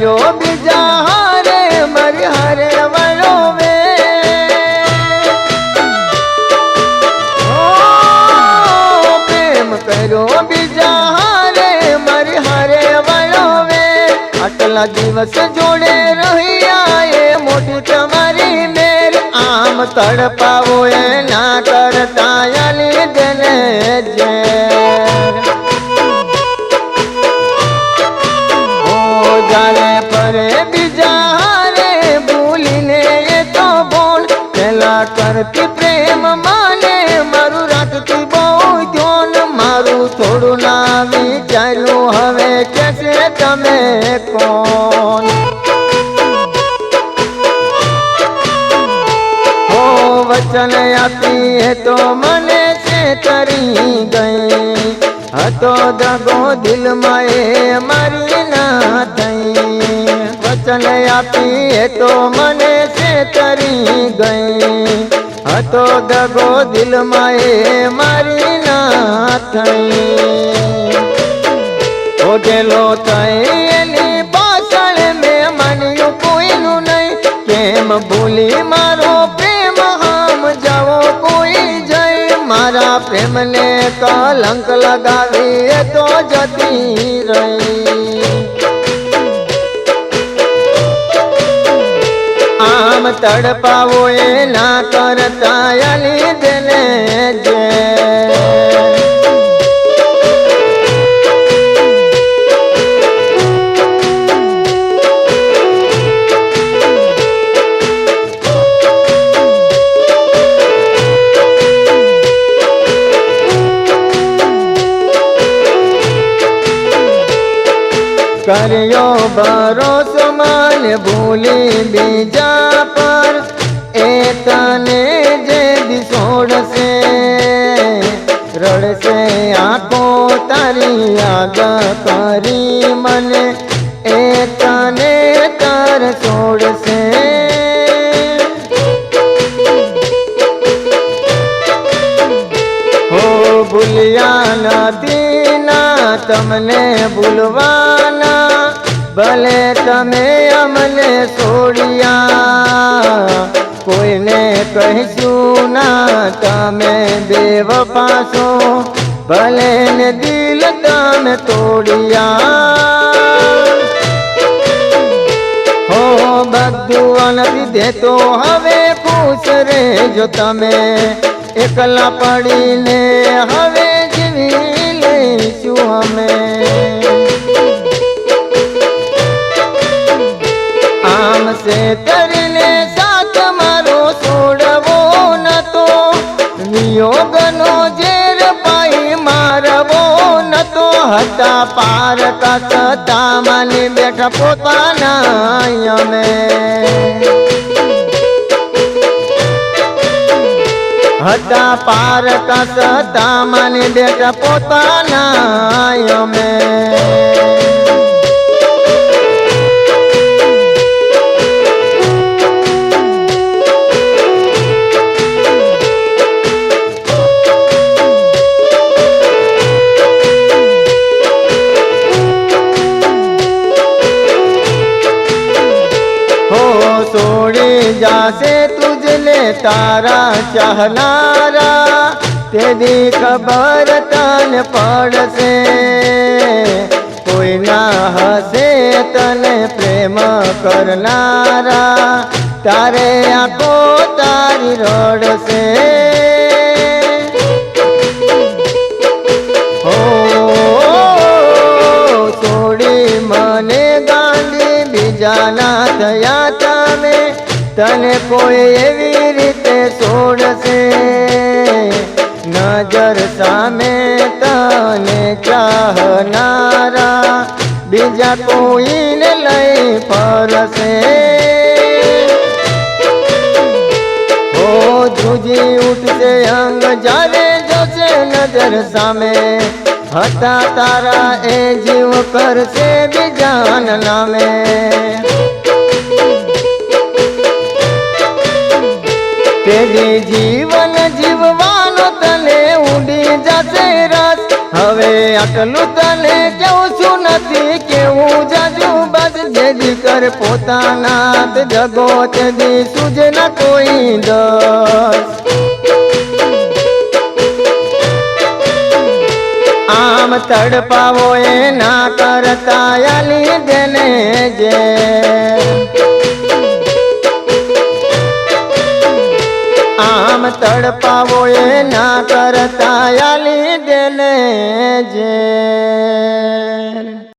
કર્યો બીજા હારે મારી હારે વળો વે પ્રેમ કર્યો બીજા હારે મારી હારે વળો વે આટલા દિવસ જોડે રહ્યા એ મોટી તમારી મેર આમ તડપાવો એ ના કરતા યાલી દેને જાણે પરે બીજા હારે ભૂલીને એ તો બોલ પેલા કરતી પ્રેમ માને મારું રાખતી બહુ ધ્યાન મારું થોડું ના વિચાર્યું હવે કેસે તમે કોણ હો વચન આપી તો મને છેતરી ગઈ હતો દગો દિલમાં એ મારી ના થઈ વચન આપી તો મને છેતરી ગઈ હતો દગો દિલમાં એ મારી ના થઈ ઓઢેલો થઈ એની પાછળ મેં માન્યું કોઈનું નહીં કેમ ભૂલી મારો પ્રેમ હામ જાવો કોઈ જઈ મારા પ્રેમને કલંક લગાવી તો જતી રહી આમ તડપાવો એ ના કરતા યાલી દેને જે કર્યો ભરોસો માન ભૂલી બીજા પર એ તને જે છોડશે રડશે આંખો તારી આગ કરી મને એ તને તર છોડશે હો ભૂલ્યા નથી ના તમને ભૂલવાના ભલે તમે અમને છોડ્યા કોઈને કહીશું ના તમે બેવફા છો ભલે ને દિલ તમે તોડ્યા હો બધું નથી દેતો હવે ખુશ રહેજો તમે એકલા પડીને હવે જીવી લઈશું અમે આમ સે તરીને સાથ મારો છોડવો નતો વિયોગનો ઝેર પાઈ મારવો નતો હતા પાર કસતા માની બેઠા પોતાના અમે હતા પાર કસતા માની બેઠા પોતાના અમે जासे तुझले तारा चाहनारा तेरी खबर तन पड़से कोई ना हसे तने प्रेम करनारा तारे आंखो तारी रड़से हो छोड़ी मने गांधी बीजाना थया तमे तने कोई एवी रीते छोड़से नजर सामे तने चाहनारा बीजा कोई ने लई फरसे हो ध्रुजी उठसे अंग जाने जोसे नजर सामे हता तारा ए जीव करसे बीजान नामे तेरी जीवन जीववानो तने उड़ी जासे रस हवे आटलू तने केवुं छुं नथी केवुं जाजू बस जेदी પર પોતાના જગોત દી સુજે ન કોઈ દસ આમ તડપાવો એ ના કરતા આલી દેને જે આમ તડપાવો એ ના કરતા આલી દેને જે